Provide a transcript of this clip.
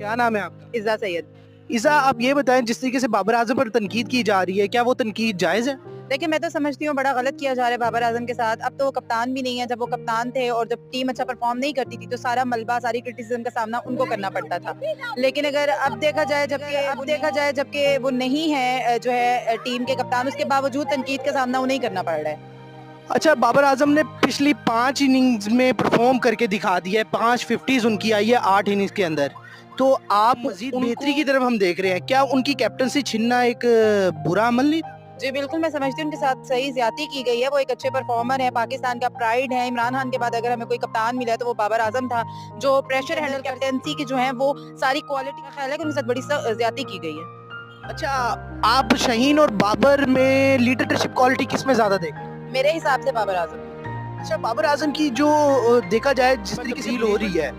کیا نام ہے آپ کا؟ عزا سید. عزا، آپ یہ بتائیں جس طریقے سے بابر اعظم پر تنقید کی جا رہی ہے، کیا وہ تنقید جائز ہے؟ دیکھیں میں تو سمجھتی ہوں بڑا غلط کیا جا رہا ہے بابر اعظم کے ساتھ. اب تو وہ کپتان بھی نہیں ہے. جب وہ کپتان تھے اور جب ٹیم اچھا پرفارم نہیں کرتی تھی تو سارا ملبہ، ساری کرٹیسزم کا سامنا ان کو کرنا پڑتا تھا. لیکن اگر اب دیکھا جائے جبکہ وہ نہیں ہے جو ہے ٹیم کے کپتان، اس کے باوجود تنقید کا سامنا انہیں کرنا پڑ رہا ہے. اچھا، بابر اعظم نے پچھلی 5 اننگز میں پرفارم کر کے دکھا دیا ہے، 5 50s ان کی آئی ہے 8 اننگز کے اندر. تو آپ مزید بہتری کی طرف ہم دیکھ رہے ہیں، کیا ان کی کیپٹنسی چھننا ایک برا عمل نہیں؟ جی بالکل، میں سمجھتی ہوں ان کے ساتھ صحیح زیادتی کی گئی ہے. وہ ایک اچھے پرفارمر ہے، پاکستان کا پرائیڈ ہے. عمران خان کے بعد اگر ہمیں کوئی کپتان ملا ہے تو وہ بابر اعظم تھا، جو پریشر ہینڈل کیپٹنسی کی جو ہیں وہ ساری کوالٹی کا خیال ہے کہ ان کے ساتھ بڑی زیادتی کی گئی ہے. اچھا، آپ شہین اور بابر میں لیڈرشپ کوالٹی کس میں زیادہ دیکھیں؟ میرے حساب سے بابر اعظم. اچھا، بابر اعظم کی جو دیکھا جائے جس طریقے سے ہو رہی ہے